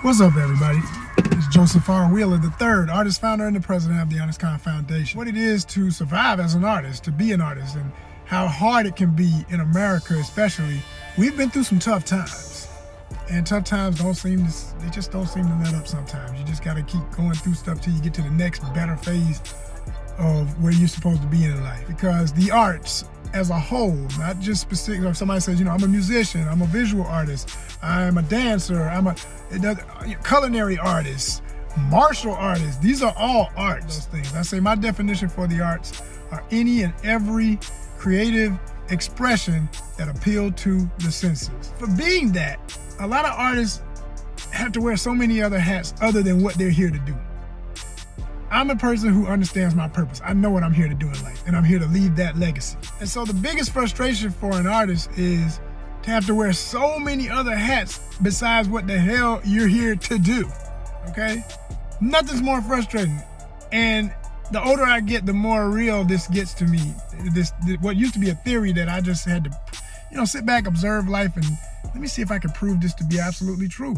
What's up, everybody? It's Joseph R. Wheeler III, artist, founder, and the president of the ONYXCON Foundation. What it is to survive as an artist, to be an artist, and how hard it can be in America especially. We've been through some tough times, and tough times they just don't seem to let up sometimes. You just gotta keep going through stuff till you get to the next better phase of where you're supposed to be in life. Because the arts as a whole, not just specific, if somebody says, I'm a musician, I'm a visual artist, I'm a dancer, I'm a culinary artist, martial artist, these are all arts, those things. I say my definition for the arts are any and every creative expression that appeal to the senses. For being that, a lot of artists have to wear so many other hats other than what they're here to do. I'm a person who understands my purpose. I know what I'm here to do in life, and I'm here to leave that legacy. And so the biggest frustration for an artist is to have to wear so many other hats besides what the hell you're here to do, okay? Nothing's more frustrating. And the older I get, the more real this gets to me. What used to be a theory that I just had to, sit back, observe life, and let me see if I can prove this to be absolutely true.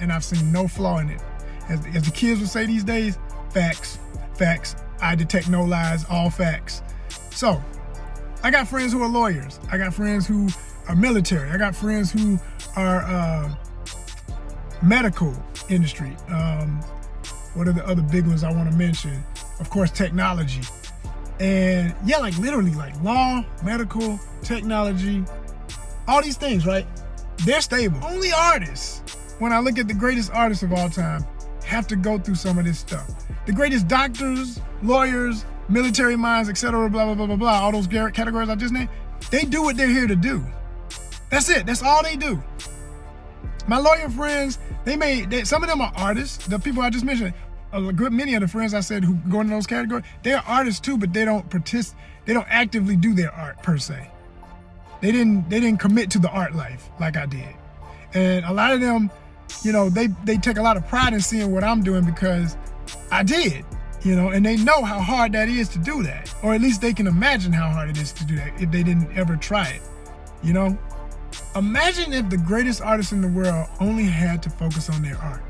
And I've seen no flaw in it. As the kids would say these days, facts, facts. I detect no lies, all facts. So, I got friends who are lawyers. I got friends who are military. I got friends who are medical industry. What are the other big ones I want to mention? Of course, technology. And yeah, literally law, medical, technology, all these things, right? They're stable. Only artists, when I look at the greatest artists of all time, have to go through some of this stuff. The greatest doctors, lawyers, military minds, etc., blah, blah, blah, blah, blah, all those categories I just named, they do what they're here to do. That's it. That's all they do. My lawyer friends, some of them are artists. The people I just mentioned, a good many of the friends I said who go into those categories, they're artists too, but they don't actively do their art per se. They didn't commit to the art life like I did. And a lot of them, they take a lot of pride in seeing what I'm doing because I did, and they know how hard that is to do that. Or at least they can imagine how hard it is to do that if they didn't ever try it, Imagine if the greatest artists in the world only had to focus on their art.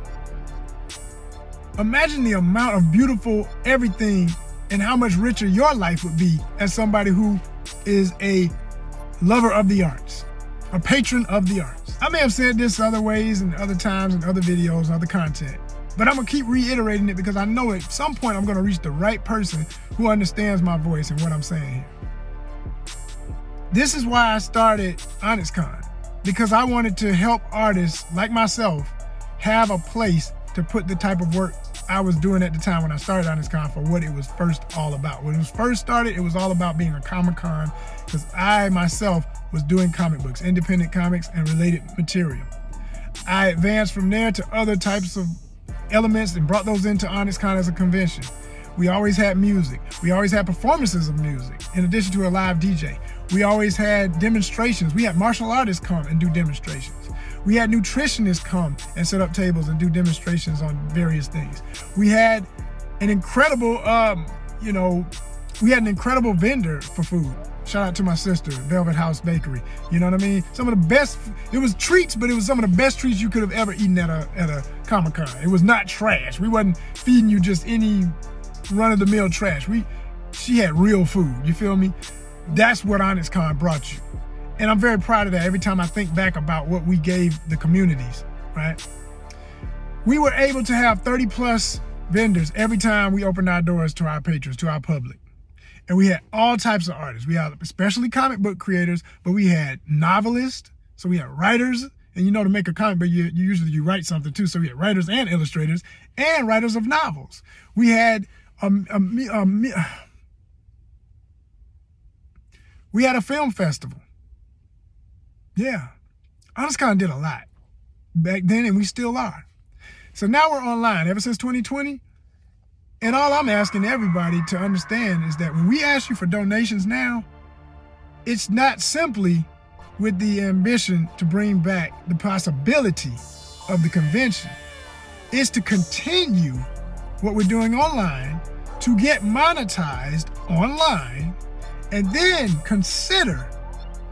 Imagine the amount of beautiful everything and how much richer your life would be as somebody who is a lover of the arts, a patron of the arts. I may have said this other ways and other times and other videos, other content, but I'm gonna keep reiterating it because I know at some point I'm gonna reach the right person who understands my voice and what I'm saying here. This is why I started ONYXCON, because I wanted to help artists like myself have a place to put the type of work I was doing at the time when I started ONYXCON for what it was first all about. When it was first started, it was all about being a Comic-Con because I myself was doing comic books, independent comics and related material. I advanced from there to other types of elements and brought those into ONYXCON as a convention. We always had music. We always had performances of music in addition to a live DJ. We always had demonstrations. We had martial artists come and do demonstrations. We had nutritionists come and set up tables and do demonstrations on various things. We had an incredible, vendor for food. Shout out to my sister, Velvet House Bakery. You know what I mean? Some of the best, it was treats, but it was some of the best treats you could have ever eaten at a Comic-Con. It was not trash. We wasn't feeding you just any run-of-the-mill trash. She had real food, you feel me? That's what ONYXCON brought you. And I'm very proud of that every time I think back about what we gave the communities, right? We were able to have 30 plus vendors every time we opened our doors to our patrons, to our public. And we had all types of artists. We had especially comic book creators, but we had novelists. So we had writers, and to make a comic book, you usually write something too. So we had writers and illustrators and writers of novels. We had we had a film festival. Yeah, ONYXCON did a lot back then, and we still are. So now we're online ever since 2020. And all I'm asking everybody to understand is that when we ask you for donations now, it's not simply with the ambition to bring back the possibility of the convention. It's to continue what we're doing online, to get monetized online, and then consider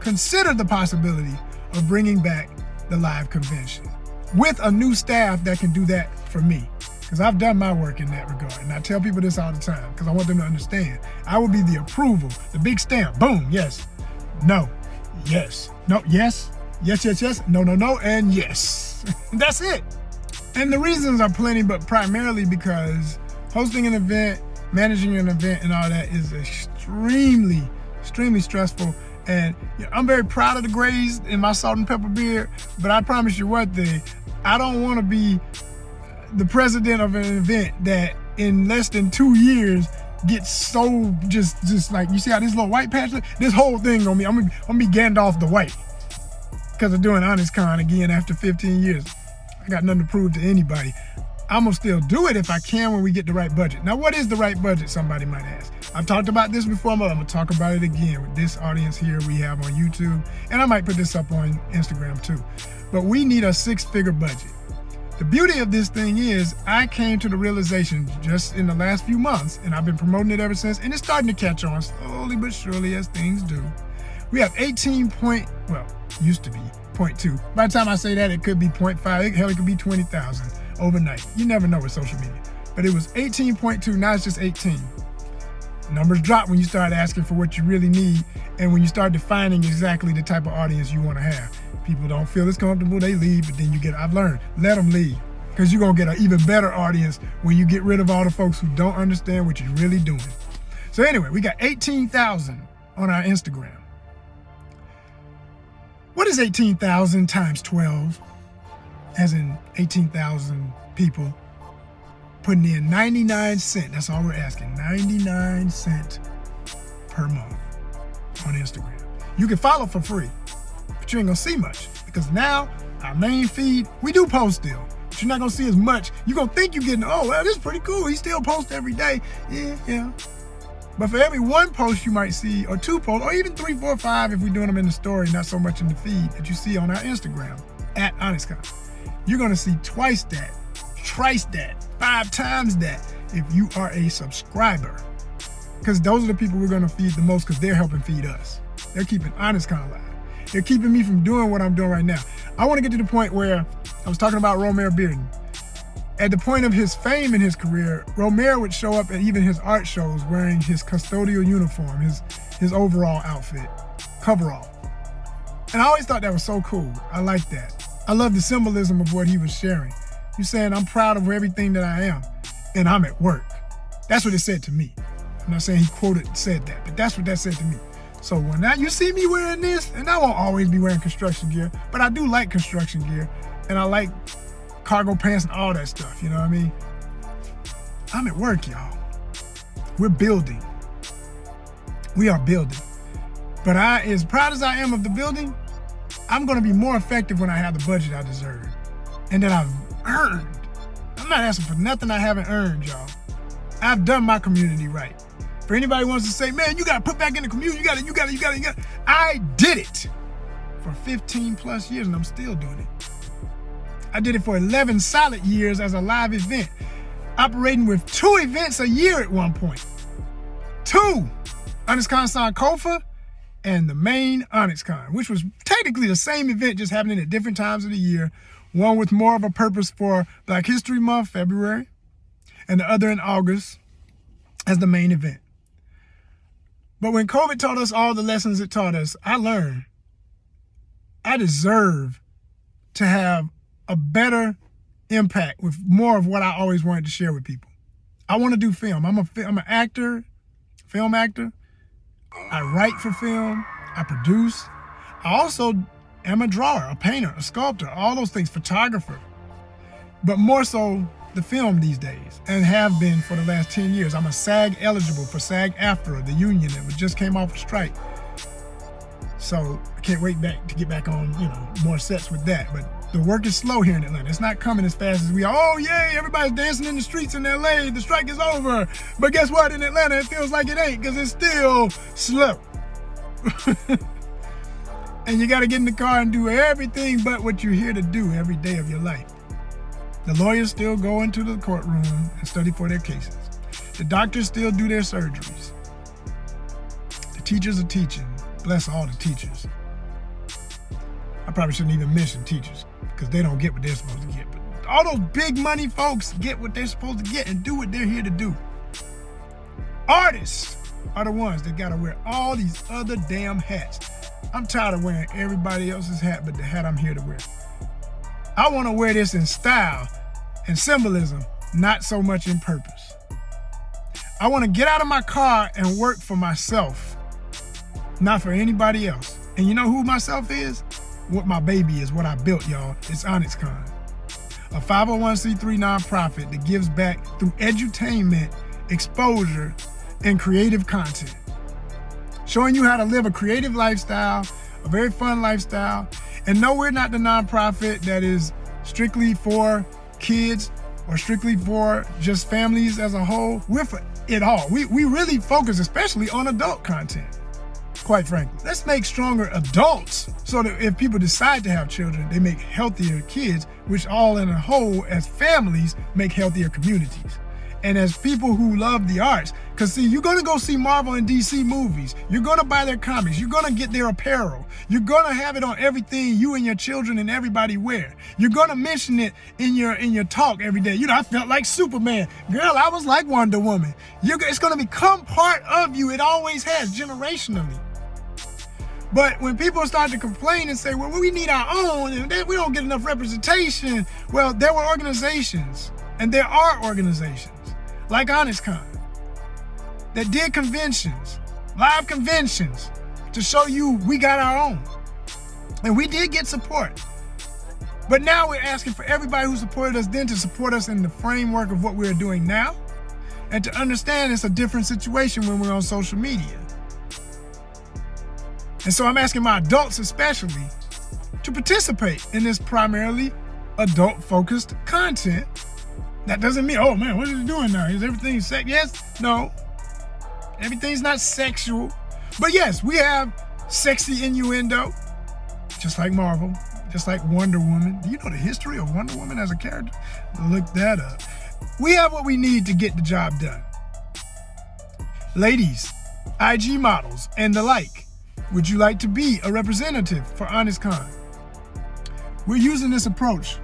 the possibility of bringing back the live convention. with a new staff that can do that for me. Because I've done my work in that regard. And I tell people this all the time because I want them to understand. I will be the approval, the big stamp. Boom, yes, no, yes, no, yes, yes, yes, yes, no, no, no, and yes. That's it. And the reasons are plenty, but primarily because hosting an event, managing an event and all that is extremely stressful. And I'm very proud of the grays in my salt and pepper beard, but I promise you one thing, I don't want to be the president of an event that in less than 2 years gets so just like, you see how this little white patch, this whole thing on me, I'm gonna be Gandalf the White because of doing ONYXCON again after 15 years. I got nothing to prove to anybody. I'm gonna still do it if I can when we get the right budget. Now, what is the right budget, somebody might ask? I've talked about this before, but I'm gonna talk about it again with this audience here we have on YouTube, and I might put this up on Instagram too. But we need a 6-figure budget. The beauty of this thing is I came to the realization just in the last few months, and I've been promoting it ever since, and it's starting to catch on slowly but surely as things do. We have 18 point, well, used to be 0.2. By the time I say that, it could be 0.5, hell, it could be 20,000 overnight. You never know with social media. But it was 18.2, now it's just 18. Numbers drop when you start asking for what you really need and when you start defining exactly the type of audience you want to have. People don't feel as comfortable, they leave, but then you get, I've learned, let them leave. Because you're going to get an even better audience when you get rid of all the folks who don't understand what you're really doing. So anyway, we got 18,000 on our Instagram. What is 18,000 times 12? As in 18,000 people putting in 99 cents. That's all we're asking, 99 cents per month on Instagram. You can follow for free, but you ain't gonna see much because now our main feed, we do post still, but you're not gonna see as much. You're gonna think you're getting, oh, well, this is pretty cool. He still posts every day. Yeah. But for every one post you might see, or 2 posts, or even 3, 4, 5 if we're doing them in the story, not so much in the feed that you see on our Instagram, at ONYXCON, you're gonna see twice that, thrice that, 5 times that if you are a subscriber. Because those are the people we're gonna feed the most because they're helping feed us. They're keeping ONYXCON alive. They're keeping me from doing what I'm doing right now. I wanna get to the point where, I was talking about Romare Bearden. At the point of his fame in his career, Romare would show up at even his art shows wearing his custodial uniform, his overall outfit, coverall. And I always thought that was so cool. I like that. I love the symbolism of what he was sharing. He's saying, I'm proud of everything that I am, and I'm at work. That's what it said to me. I'm not saying he said that, but that's what that said to me. So when you see me wearing this, and I won't always be wearing construction gear, but I do like construction gear, and I like cargo pants and all that stuff, you know what I mean? I'm at work, y'all. We're building. We are building. But as proud as I am of the building, I'm gonna be more effective when I have the budget I deserve and that I've earned. I'm not asking for nothing I haven't earned, y'all. I've done my community right. For anybody who wants to say, man, you gotta put back in the community, you gotta. I did it for 15 plus years and I'm still doing it. I did it for 11 solid years as a live event, operating with 2 events a year at one point. 2, ONYXCON Sankofa and the main ONYXCON, which was technically the same event, just happening at different times of the year. One with more of a purpose for Black History Month, February, and the other in August as the main event. But when COVID taught us all the lessons it taught us, I learned I deserve to have a better impact with more of what I always wanted to share with people. I want to do film. I'm an actor, film actor. I write for film. I produce. I also am a drawer, a painter, a sculptor, all those things, photographer. But more so the film these days, and have been for the last 10 years. I'm a SAG eligible for SAG-AFTRA, the union that just came off a strike. So I can't wait to get back on, more sets with that. But the work is slow here in Atlanta. It's not coming as fast as we are. Oh, yay, everybody's dancing in the streets in LA. The strike is over. But guess what? In Atlanta, it feels like it ain't because it's still slow. And you got to get in the car and do everything but what you're here to do every day of your life. The lawyers still go into the courtroom and study for their cases. The doctors still do their surgeries. The teachers are teaching. Bless all the teachers. I probably shouldn't even mention teachers because they don't get what they're supposed to all those big money folks get what they're supposed to get and do what they're here to do. Artists are the ones that gotta wear all these other damn hats. I'm tired of wearing everybody else's hat but the hat I'm here to wear. I wanna wear this in style and symbolism, not so much in purpose. I wanna get out of my car and work for myself, not for anybody else. And you know who myself is? What my baby is, what I built, y'all. It's ONYXCON, a 501c3 nonprofit that gives back through edutainment, exposure, and creative content, showing you how to live a creative lifestyle, a very fun lifestyle. And no, we're not the nonprofit that is strictly for kids or strictly for just families as a whole. We're for it all. We really focus especially on adult content, quite frankly. Let's make stronger adults so that if people decide to have children, they make healthier kids, which all in a whole as families make healthier communities. And as people who love the arts, because see, you're gonna go see Marvel and DC movies, you're gonna buy their comics, you're gonna get their apparel, you're gonna have it on everything you and your children and everybody wear. You're gonna mention it in your talk every day. You know, I felt like Superman. Girl, I was like Wonder Woman. It's gonna become part of you. It always has, generationally. But when people start to complain and say, well, we need our own, and we don't get enough representation, well, there were organizations, and there are organizations, like ONYXCON, that did conventions, live conventions, to show you we got our own. And we did get support. But now we're asking for everybody who supported us then to support us in the framework of what we're doing now, and to understand it's a different situation when we're on social media. And so I'm asking my adults especially to participate in this primarily adult-focused content. That doesn't mean, oh man, what is it doing now? Is everything sex? Yes, no. Everything's not sexual. But yes, we have sexy innuendo, just like Marvel, just like Wonder Woman. Do you know the history of Wonder Woman as a character? Look that up. We have what we need to get the job done. Ladies, IG models, and the like, would you like to be a representative for ONYXCON? We're using this approach.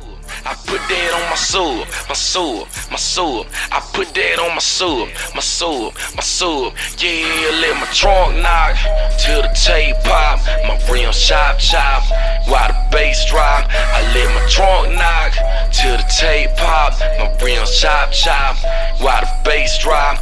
I put that on my sub, my sub, my sub. I put that on my sub, my sub, my sub. Yeah, let my trunk knock till the tape pop. My rims chop chop while the bass drop. I let my trunk knock till the tape pop. My rims chop chop while the bass drop.